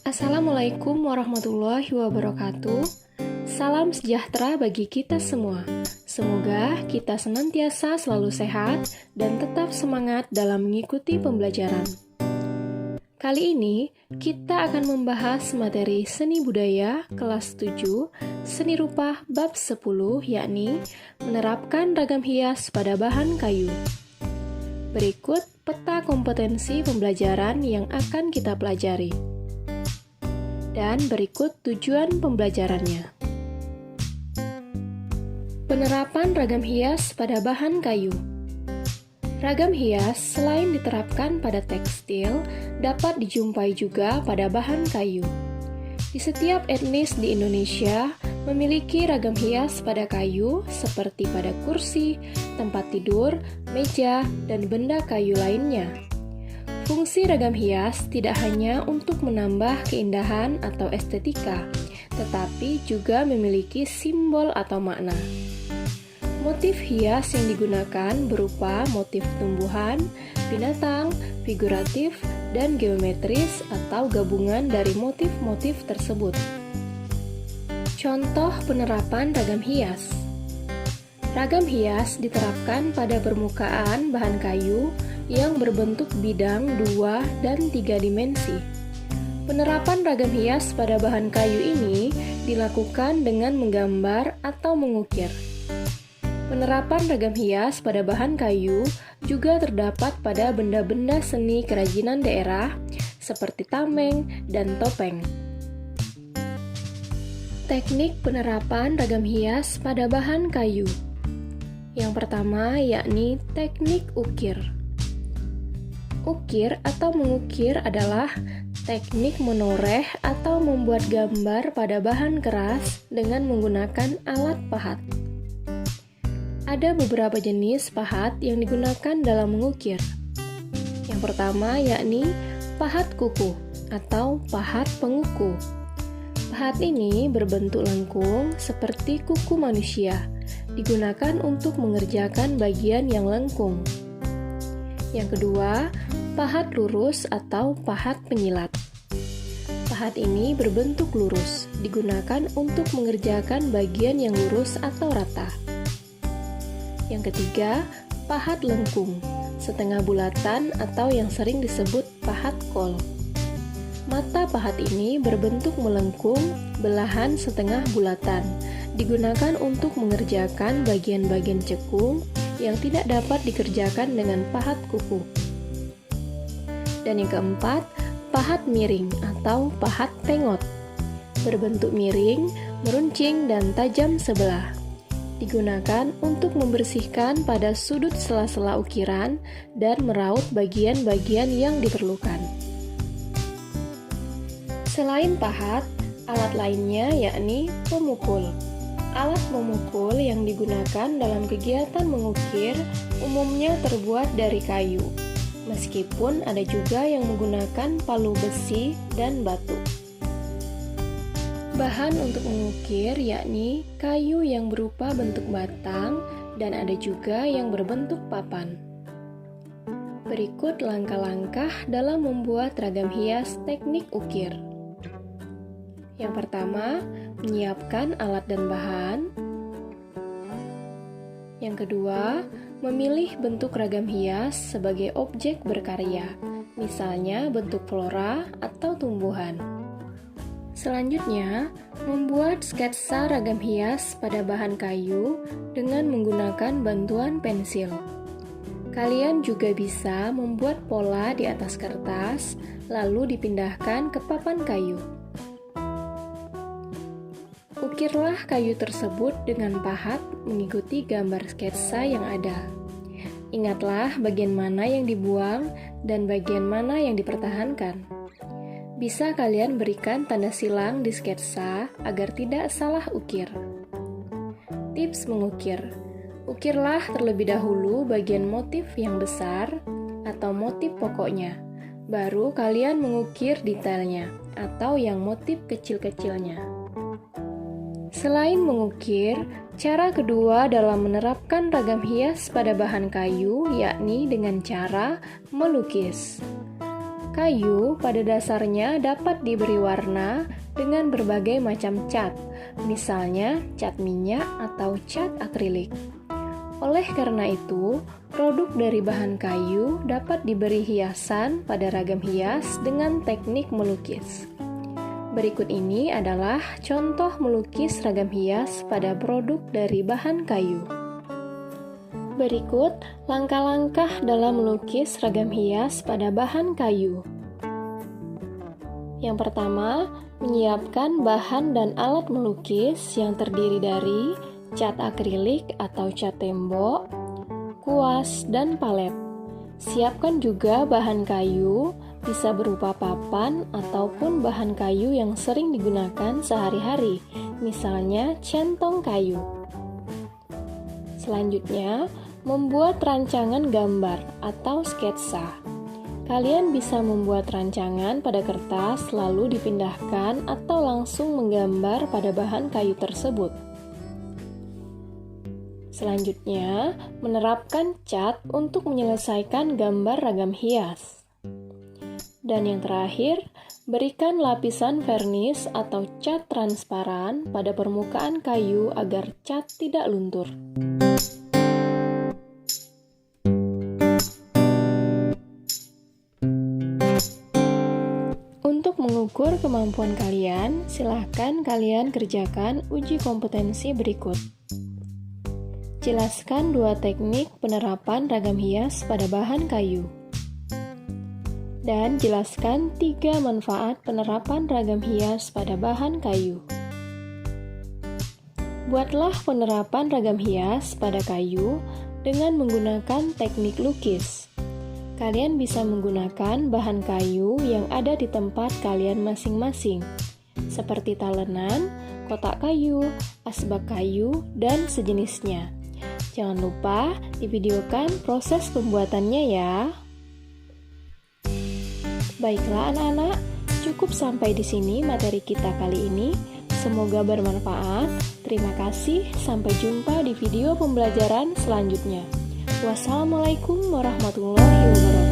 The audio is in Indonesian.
Assalamualaikum warahmatullahi wabarakatuh. Salam sejahtera bagi kita semua. Semoga kita senantiasa selalu sehat dan tetap semangat dalam mengikuti pembelajaran. Kali ini kita akan membahas materi seni budaya kelas 7, seni rupa bab 10, yakni menerapkan ragam hias pada bahan kayu. Berikut peta kompetensi pembelajaran yang akan kita pelajari. Dan berikut tujuan pembelajarannya. Penerapan ragam hias pada bahan kayu. Ragam hias selain diterapkan pada tekstil, dapat dijumpai juga pada bahan kayu. Di setiap etnis di Indonesia memiliki ragam hias pada kayu seperti pada kursi, tempat tidur, meja, dan benda kayu lainnya. Fungsi ragam hias tidak hanya untuk menambah keindahan atau estetika, tetapi juga memiliki simbol atau makna. Motif hias yang digunakan berupa motif tumbuhan, binatang, figuratif, dan geometris atau gabungan dari motif-motif tersebut. Contoh penerapan ragam hias. Ragam hias diterapkan pada permukaan bahan kayu yang berbentuk bidang 2 dan 3 dimensi. Penerapan ragam hias pada bahan kayu ini dilakukan dengan menggambar atau mengukir. Penerapan ragam hias pada bahan kayu juga terdapat pada benda-benda seni kerajinan daerah seperti tameng dan topeng. Teknik penerapan ragam hias pada bahan kayu. Yang pertama yakni teknik ukir. Ukir atau mengukir adalah teknik menoreh atau membuat gambar pada bahan keras dengan menggunakan alat pahat. Ada beberapa jenis pahat yang digunakan dalam mengukir. Yang pertama yakni pahat kuku atau pahat penguku. Pahat ini berbentuk lengkung seperti kuku manusia, digunakan untuk mengerjakan bagian yang lengkung. Yang kedua, pahat lurus atau pahat penyilat. Pahat ini berbentuk lurus, digunakan untuk mengerjakan bagian yang lurus atau rata. Yang ketiga, pahat lengkung, setengah bulatan atau yang sering disebut pahat kol. Mata pahat ini berbentuk melengkung, belahan setengah bulatan, digunakan untuk mengerjakan bagian-bagian cekung yang tidak dapat dikerjakan dengan pahat kuku. Dan yang keempat, pahat miring atau pahat tengot. Berbentuk miring, meruncing, dan tajam sebelah. Digunakan untuk membersihkan pada sudut sela-sela ukiran dan meraut bagian-bagian yang diperlukan. Selain pahat, alat lainnya yakni pemukul. Alat memukul yang digunakan dalam kegiatan mengukir umumnya terbuat dari kayu, meskipun ada juga yang menggunakan palu besi dan batu. Bahan untuk mengukir yakni kayu yang berupa bentuk batang dan ada juga yang berbentuk papan. Berikut langkah-langkah dalam membuat ragam hias teknik ukir. Yang pertama, menyiapkan alat dan bahan. Yang kedua, memilih bentuk ragam hias sebagai objek berkarya, misalnya bentuk flora atau tumbuhan. Selanjutnya, membuat sketsa ragam hias pada bahan kayu dengan menggunakan bantuan pensil. Kalian juga bisa membuat pola di atas kertas, lalu dipindahkan ke papan kayu. Ukirlah kayu tersebut dengan pahat mengikuti gambar sketsa yang ada. Ingatlah bagian mana yang dibuang dan bagian mana yang dipertahankan. Bisa kalian berikan tanda silang di sketsa agar tidak salah ukir. Tips mengukir. Ukirlah terlebih dahulu bagian motif yang besar atau motif pokoknya. Baru kalian mengukir detailnya atau yang motif kecil-kecilnya. Selain mengukir, cara kedua dalam menerapkan ragam hias pada bahan kayu yakni dengan cara melukis. Kayu pada dasarnya dapat diberi warna dengan berbagai macam cat, misalnya cat minyak atau cat akrilik. Oleh karena itu, produk dari bahan kayu dapat diberi hiasan pada ragam hias dengan teknik melukis. Berikut ini adalah contoh melukis ragam hias pada produk dari bahan kayu. Berikut langkah-langkah dalam melukis ragam hias pada bahan kayu. Yang pertama, menyiapkan bahan dan alat melukis yang terdiri dari cat akrilik atau cat tembok, kuas, dan palet. Siapkan juga bahan kayu, bisa berupa papan ataupun bahan kayu yang sering digunakan sehari-hari, misalnya centong kayu. Selanjutnya, membuat rancangan gambar atau sketsa. Kalian bisa membuat rancangan pada kertas lalu dipindahkan atau langsung menggambar pada bahan kayu tersebut. Selanjutnya, menerapkan cat untuk menyelesaikan gambar ragam hias. Dan yang terakhir, berikan lapisan vernis atau cat transparan pada permukaan kayu agar cat tidak luntur. Untuk mengukur kemampuan kalian, silahkan kalian kerjakan uji kompetensi berikut. Jelaskan 2 teknik penerapan ragam hias pada bahan kayu. Dan jelaskan 3 manfaat penerapan ragam hias pada bahan kayu. Buatlah penerapan ragam hias pada kayu dengan menggunakan teknik lukis. Kalian bisa menggunakan bahan kayu yang ada di tempat kalian masing-masing, seperti talenan, kotak kayu, asbak kayu, dan sejenisnya. Jangan lupa divideokan proses pembuatannya ya. Baiklah anak-anak, cukup sampai di sini materi kita kali ini. Semoga bermanfaat. Terima kasih, sampai jumpa di video pembelajaran selanjutnya. Wassalamualaikum warahmatullahi wabarakatuh.